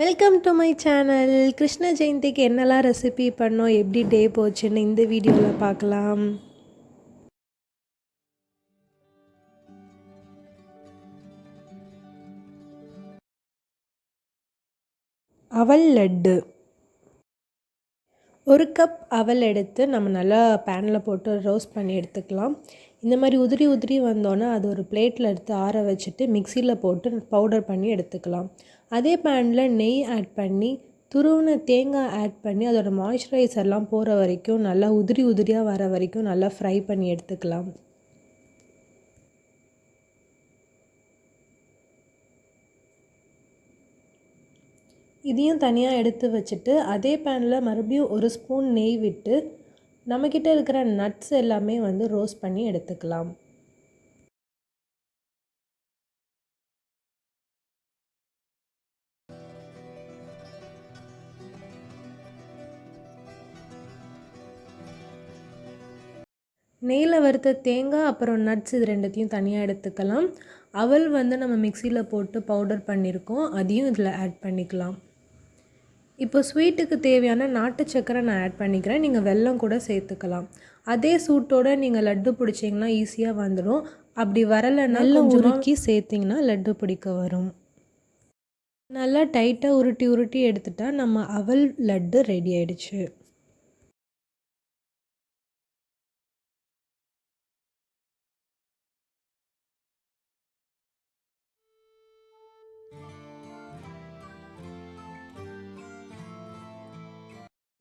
Welcome to my channel. Krishna ஜெயந்திக்கு என்னெல்லாம் recipe பண்ணோம், எப்படி டே போச்சுன்னு இந்த வீடியோவில் பார்க்கலாம். அவல் லட்டு. ஒரு கப் அவல் எடுத்து நம்ம நல்லா பேனில் போட்டு ரோஸ்ட் பண்ணி எடுத்துக்கலாம். இந்த மாதிரி உதிரி உதிரி வந்தோன்னே அது ஒரு பிளேட்டில் எடுத்து ஆற வச்சுட்டு மிக்சியில் போட்டு பவுடர் பண்ணி எடுத்துக்கலாம். அதே பேனில் நெய் ஆட் பண்ணி துருவின தேங்காய் ஆட் பண்ணி அதோடய மாய்ஸ்சரைசர்லாம் போகிற வரைக்கும் நல்லா உதிரி உதிரியாக வர வரைக்கும் நல்லா ஃப்ரை பண்ணி எடுத்துக்கலாம். இதையும் தனியாக எடுத்து வச்சுட்டு அதே பேனில் மறுபடியும் ஒரு ஸ்பூன் நெய் விட்டு நம்மக்கிட்ட இருக்கிற நட்ஸ் எல்லாமே ரோஸ்ட் பண்ணி எடுத்துக்கலாம். நெய்யில் வறுத்த தேங்காய் அப்புறம் நட்ஸ் இது ரெண்டுத்தையும் தனியாக எடுத்துக்கலாம். அவல் நம்ம மிக்சியில் போட்டு பவுடர் பண்ணியிருக்கோம், அதையும் இதில் ஆட் பண்ணிக்கலாம். இப்போ ஸ்வீட்டுக்கு தேவையான நாட்டு சக்கரை நான் ஆட் பண்ணிக்கிறேன். நீங்கள் வெல்லம் கூட சேர்த்துக்கலாம். அதே சூட்டோடு நீங்கள் லட்டு பிடிச்சிங்கன்னா ஈஸியாக வந்துடும். அப்படி வரலைன்னா நல்லா உருக்கி சேர்த்திங்கன்னா லட்டு பிடிக்க வரும். நல்லா டைட்டாக உருட்டி உருட்டி எடுத்துட்டா நம்ம அவல் லட்டு ரெடி ஆயிடுச்சு.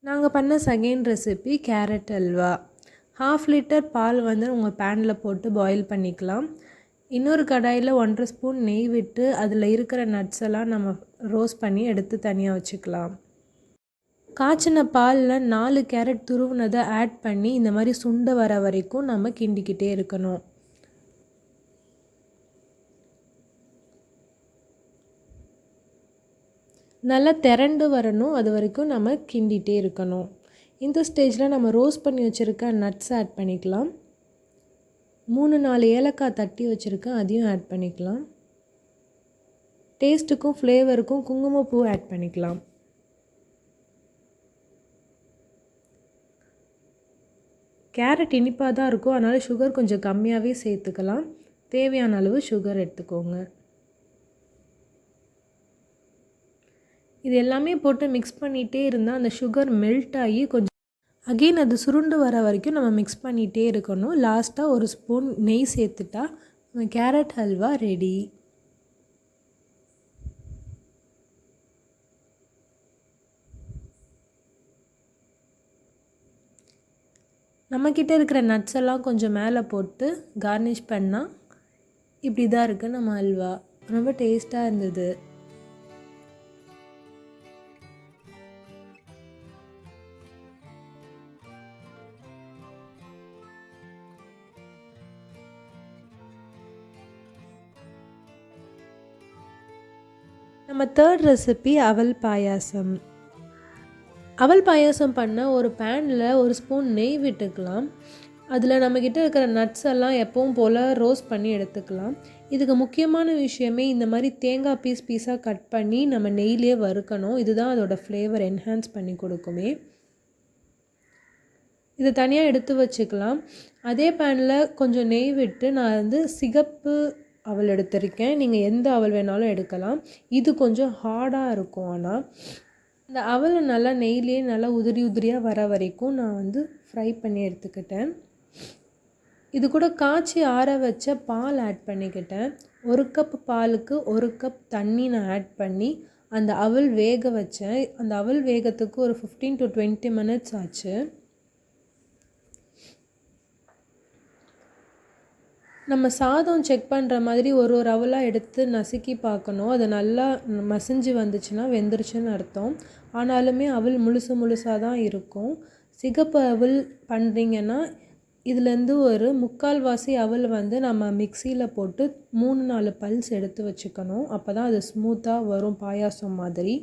நாங்கள் பண்ண second recipe carrot halwa. 1/2 litre பால் உங்கள் பேனில் போட்டு பாயில் பண்ணிக்கலாம். இன்னொரு கடாயில் 1.5 ஸ்பூன் நெய் விட்டு அதில் இருக்கிற நட்ஸ் எல்லாம் நம்ம ரோஸ்ட் பண்ணி எடுத்து தனியாக வச்சுக்கலாம். காய்ச்சின பாலில் 4 கேரட் துருவுனதை ஆட் பண்ணி இந்த மாதிரி சுண்ட வர வரைக்கும் நம்ம கிண்டிக்கிட்டே இருக்கணும். நல்லா திரண்டு வரணும், அது வரைக்கும் நம்ம கிண்டிகிட்டே இருக்கணும். இந்த ஸ்டேஜில் நம்ம ரோஸ்ட் பண்ணி வச்சுருக்க நட்ஸ் ஆட் பண்ணிக்கலாம். 3-4 ஏலக்காய் தட்டி வச்சுருக்கேன், அதையும் ஆட் பண்ணிக்கலாம். டேஸ்ட்டுக்கும் ஃப்ளேவருக்கும் குங்குமப்பூ ஆட் பண்ணிக்கலாம். கேரட் இனிப்பாக தான் இருக்கும், அதனால் சுகர் கொஞ்சம் கம்மியாகவே சேர்த்துக்கலாம். தேவையான அளவு சுகர் எடுத்துக்கோங்க. இது எல்லாமே போட்டு மிக்ஸ் பண்ணிகிட்டே இருந்தால் அந்த சுகர் மெல்ட் ஆகி கொஞ்சம் அகெயின் அது சுருண்டு வர வரைக்கும் நம்ம மிக்ஸ் பண்ணிகிட்டே இருக்கணும். லாஸ்ட்டாக ஒரு ஸ்பூன் நெய் சேர்த்துட்டா கேரட் ஹல்வா ரெடி. நம்மக்கிட்ட இருக்கிற நட்ஸ் எல்லாம் கொஞ்சம் மேலே போட்டு கார்னிஷ் பண்ணால் இப்படி தான் இருக்குது நம்ம ஹல்வா. ரொம்ப டேஸ்ட்டாக இருந்தது. நம்ம தேர்ட் ரெசிபி அவல் பாயாசம். அவல் பாயாசம் பண்ண ஒரு பேனில் ஒரு ஸ்பூன் நெய் விட்டுக்கலாம். அதில் நம்மக்கிட்ட இருக்கிற நட்ஸ் எல்லாம் எப்பவும் போல் ரோஸ்ட் பண்ணி எடுத்துக்கலாம். இதுக்கு முக்கியமான விஷயமே இந்த மாதிரி தேங்காய் பீஸாக கட் பண்ணி நம்ம நெய்லேயே வறுக்கணும். இதுதான் அதோட ஃப்ளேவர் என்ஹான்ஸ் பண்ணி கொடுக்குமே. இதை தனியாக எடுத்து வச்சுக்கலாம். அதே பேனில் கொஞ்சம் நெய் விட்டு நான் சிகப்பு அவல் எடுத்திருக்கேன். நீங்கள் எந்த அவல் வேணாலும் எடுக்கலாம். இது கொஞ்சம் ஹார்டாக இருக்கும். ஆனால் இந்த அவலை நல்லா நெய்லேயே நல்லா உதிரி உதிரியாக வர வரைக்கும் நான் ஃப்ரை பண்ணி எடுத்துக்கிட்டேன். இது கூட காய்ச்சி ஆற வச்ச பால் ஆட் பண்ணிக்கிட்டேன். 1 கப் பாலுக்கு 1 கப் தண்ணி நான் ஆட் பண்ணி அந்த அவல் வேக வச்சேன். அந்த அவல் வேகத்துக்கு ஒரு 15 to 20 minutes ஆச்சு. நம்ம சாதம் செக் பண்ணுற மாதிரி ஒரு அவலாக எடுத்து நசுக்கி பார்க்கணும். அது நல்லா மசிஞ்சு வந்துச்சுன்னா வெந்துருச்சுன்னு அர்த்தம். ஆனாலுமே அவல் முழுசாக தான் இருக்கும். சிகப்பு அவல் பண்ணுறீங்கன்னா இதுலேருந்து ஒரு 3/4 அவல் நம்ம மிக்சியில் போட்டு 3-4 பல்ஸ் எடுத்து வச்சுக்கணும். அப்போ தான் அது ஸ்மூத்தாக வரும் பாயாசம் மாதிரி.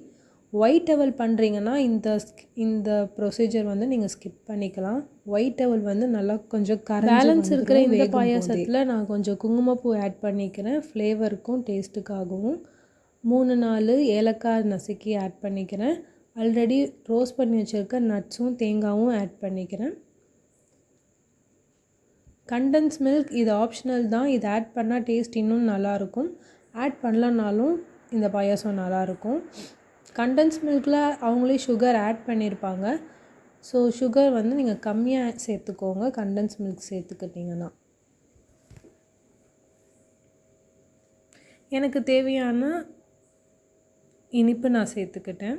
ஒயிட் அவல் பண்ணுறீங்கன்னா இந்த ப்ரொசீஜர் நீங்கள் ஸ்கிப் பண்ணிக்கலாம். ஒயிட் அவல் நல்லா கொஞ்சம் பேலன்ஸ் இருக்கிற இந்த பாயாசத்தில் நான் கொஞ்சம் குங்குமப்பூ ஆட் பண்ணிக்கிறேன், ஃப்ளேவருக்கும் டேஸ்ட்டுக்காகவும். 3-4 ஏலக்காய் நசுக்கி ஆட் பண்ணிக்கிறேன். ஆல்ரெடி ரோஸ்ட் பண்ணி வச்சுருக்க நட்ஸும் தேங்காயும் ஆட் பண்ணிக்கிறேன். கண்டென்ஸ் மில்க் இது ஆப்ஷனல் தான். இது ஆட் பண்ணால் டேஸ்ட் இன்னும் நல்லாயிருக்கும். ஆட் பண்ணலனாலும் இந்த பாயாசம் நல்லாயிருக்கும். கண்டென்ஸ் மில்கில் அவங்களே சுகர் ஆட் பண்ணியிருப்பாங்க. ஸோ சுகர் வந்து நீங்கள் கம்மியாக சேர்த்துக்கோங்க கண்டென்ஸ் மில்க் சேர்த்துக்கிட்டிங்கன்னா. எனக்கு தேவையான இனிப்பு நான் சேர்த்துக்கிட்டேன்.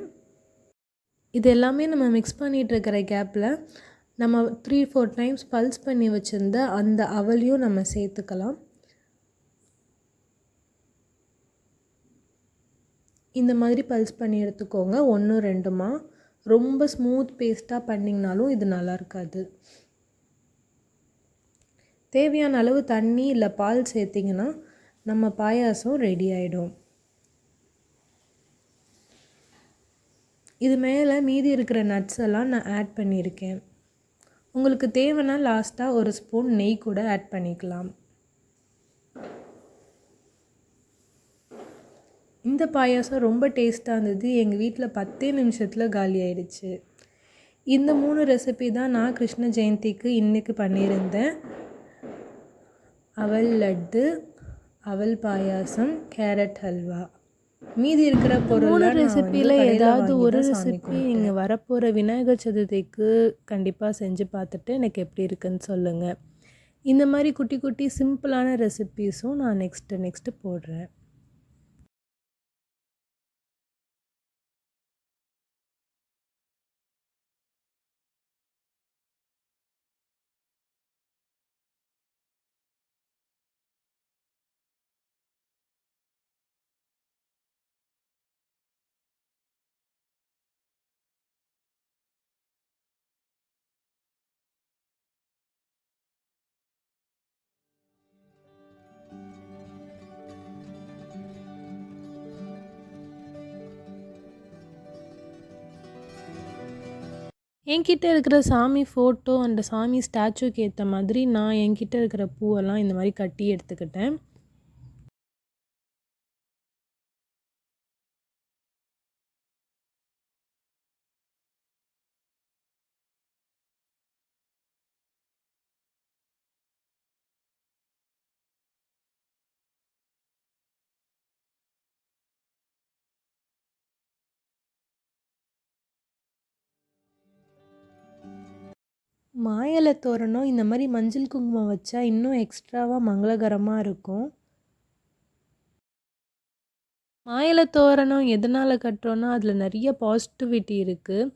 இது எல்லாமே நம்ம மிக்ஸ் பண்ணிகிட்டு இருக்கிற கேப்பில் நம்ம 3-4 டைம்ஸ் பல்ஸ் பண்ணி வச்சுருந்த அந்த அவலையும் நம்ம சேர்த்துக்கலாம். இந்த மாதிரி பல்ஸ் பண்ணி எடுத்துக்கோங்க 1-2மா. ரொம்ப ஸ்மூத் பேஸ்ட்டாக பண்ணிங்கனாலும் இது நல்லா இருக்காது. தேவையான அளவு தண்ணி இல்லை பால் சேர்த்திங்கன்னா நம்ம பாயாசம் ரெடி ஆகிடும். இது மேலே மீதி இருக்கிற நட்ஸ் எல்லாம் நான் ஆட் பண்ணியிருக்கேன். உங்களுக்கு தேவைன்னா லாஸ்ட்டாக 1 ஸ்பூன் நெய் கூட ஆட் பண்ணிக்கலாம். இந்த பாயாசம் ரொம்ப டேஸ்ட்டாக இருந்தது. எங்கள் வீட்டில் 10 நிமிஷத்தில் காலி ஆயிடுச்சு. இந்த 3 ரெசிபி தான் நான் கிருஷ்ண ஜெயந்திக்கு இன்றைக்கி பண்ணியிருந்தேன். அவல் லட்டு, அவல் பாயாசம், கேரட் ஹல்வா. மீதி இருக்கிற பொருள் ரெசிப்பியில் ஏதாவது ஒரு ரெசிபி நீங்கள் வரப்போகிற விநாயகர் சதுர்த்திக்கு கண்டிப்பாக செஞ்சு பார்த்துட்டு எனக்கு எப்படி இருக்குன்னு சொல்லுங்கள். இந்த மாதிரி குட்டி குட்டி சிம்பிளான ரெசிபீஸும் நான் நெக்ஸ்ட்டு போடுறேன். என்கிட்ட இருக்கிற சாமி ஃபோட்டோ அந்த சாமி ஸ்டாச்சுக்கு ஏற்ற மாதிரி நான் என்கிட்ட இருக்கிற பூவெல்லாம் இந்த மாதிரி கட்டி எடுத்துக்கிட்டேன். மாயிலை தோரணம் இந்த மாதிரி மஞ்சள் குங்குமம் வச்சா இன்னும் எக்ஸ்ட்ராவாக மங்களகரமாக இருக்கும். மாயிலை தோரணம் எதனால் கட்டுறோன்னா அதில் நிறைய பாசிட்டிவிட்டி இருக்குது.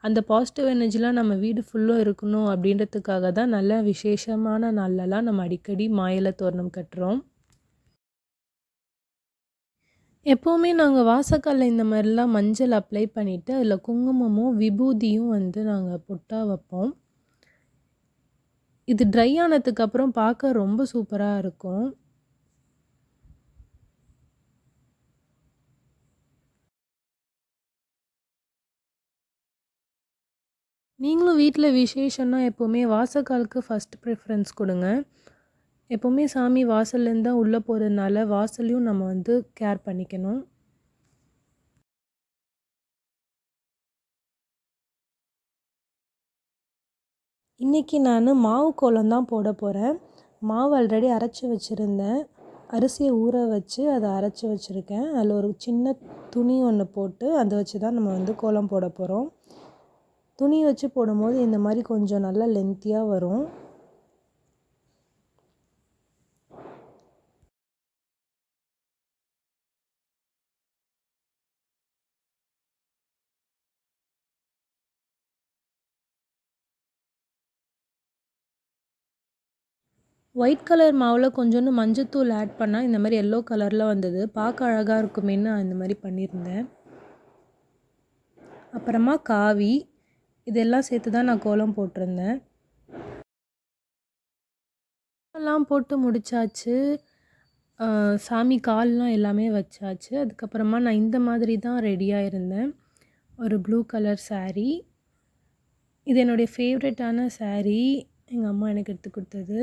அந்த பாசிட்டிவ் எனர்ஜிலாம் நம்ம வீடு ஃபுல்லும் இருக்கணும் அப்படின்றதுக்காக தான் நல்ல விசேஷமான நாள்லலாம் நம்ம அடிக்கடி மாயிலை தோரணம் கட்டுறோம். எப்போவுமே நாங்கள் வாசக்காலில் இந்த மாதிரிலாம் மஞ்சள் அப்ளை பண்ணிவிட்டு அதில் குங்குமமும் விபூதியும் வந்து நாங்கள் பொட்டா வைப்போம். இது ட்ரை ஆனதுக்கப்புறம் பார்க்க ரொம்ப சூப்பராக இருக்கும். நீங்களும் வீட்டில் விசேஷம்னா எப்போவுமே வாசக்காலுக்கு ஃபஸ்ட் ப்ரிஃபரன்ஸ் கொடுங்க. எப்போவுமே சாமி வாசல்லேருந்து தான் உள்ளே போகிறதுனால வாசலையும் நம்ம வந்து கேர் பண்ணிக்கணும். இன்றைக்கி நான் மாவு கோலம் தான் போட போகிறேன். மாவு ஆல்ரெடி அரைச்சி வச்சுருந்தேன். அரிசியை ஊற வச்சு அதை அரைச்சி வச்சுருக்கேன். அதில் ஒரு சின்ன துணி ஒன்று போட்டு அதை வச்சு தான் நம்ம வந்து கோலம் போட போகிறோம். துணி வச்சு போடும்போது இந்த மாதிரி கொஞ்சம் நல்லா லென்த்தியாக வரும். ஒயிட் கலர் மாவில் கொஞ்சோண்டு மஞ்சத்தூள் ஆட் பண்ணால் இந்த மாதிரி எல்லோ கலரில் வந்தது. பார்க்க அழகாக இருக்குமேன்னு நான் இந்த மாதிரி பண்ணியிருந்தேன். அப்புறமா காவி இதெல்லாம் சேர்த்து தான் நான் கோலம் போட்டிருந்தேன். எல்லாம் போட்டு முடித்தாச்சு. சாமி கால்லாம் எல்லாமே வச்சாச்சு. அதுக்கப்புறமா நான் இந்த மாதிரி தான் ரெடியாக இருந்தேன். ஒரு ப்ளூ கலர் சாரீ. இது என்னுடைய ஃபேவரட்டான சாரீ. எங்கள் அம்மா எனக்கு எடுத்து கொடுத்தது.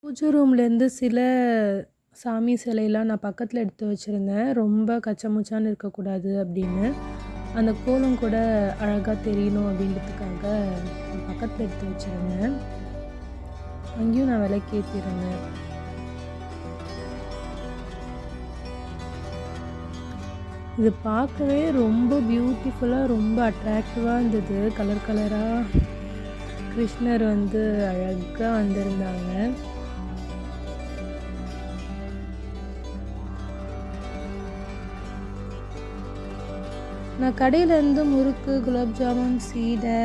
பூஜை ரூம்லேருந்து சில சாமி சிலையெல்லாம் நான் பக்கத்தில் எடுத்து வச்சுருந்தேன். ரொம்ப கச்சமுச்சான்னு இருக்கக்கூடாது அப்படின்னு. அந்த கோலம் கூட அழகாக தெரியணும் அப்படின்றதுக்காக நான் பக்கத்தில் எடுத்து வச்சுருந்தேன். அங்கேயும் நான் விளக்கேற்றிருந்தேன். இது பார்க்கவே ரொம்ப பியூட்டிஃபுல்லாக ரொம்ப அட்ராக்டிவாக இருந்தது. கலர் கலராக கிருஷ்ணர் அழகாக வந்திருந்தாங்க. நான் கடையிலேருந்து முறுக்கு, குலாப் ஜாமுன், சீடை,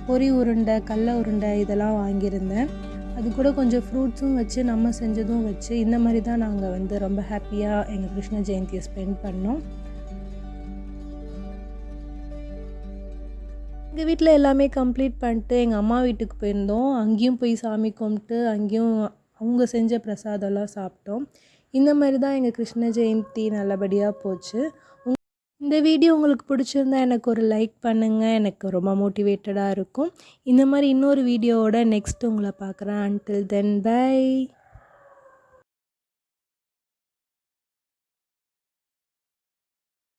பொரி உருண்டை, கடல உருண்டை இதெல்லாம் வாங்கியிருந்தேன். அது கூட கொஞ்சம் ஃப்ரூட்ஸும் வச்சு நம்ம செஞ்சதும் வச்சு இந்த மாதிரி தான் நாங்கள் ரொம்ப ஹாப்பியாக எங்கள் கிருஷ்ண ஜெயந்தியை ஸ்பெண்ட் பண்ணோம். எங்கள் வீட்டில் எல்லாமே கம்ப்ளீட் பண்ணிட்டு எங்கள் அம்மா வீட்டுக்கு போயிருந்தோம். அங்கேயும் போய் சாமி கும்பிட்டு அங்கேயும் அவங்க செஞ்ச பிரசாதம்லாம் சாப்பிட்டோம். இந்த மாதிரி தான் எங்கள் கிருஷ்ண ஜெயந்தி நல்லபடியாக போச்சு. இந்த வீடியோ உங்களுக்கு பிடிச்சிருந்தா எனக்கு ஒரு லைக் பண்ணுங்கள். எனக்கு ரொம்ப மோட்டிவேட்டடாக இருக்கும். இந்த மாதிரி இன்னொரு வீடியோவோட நெக்ஸ்ட் உங்களை பார்க்குறேன். Until then by.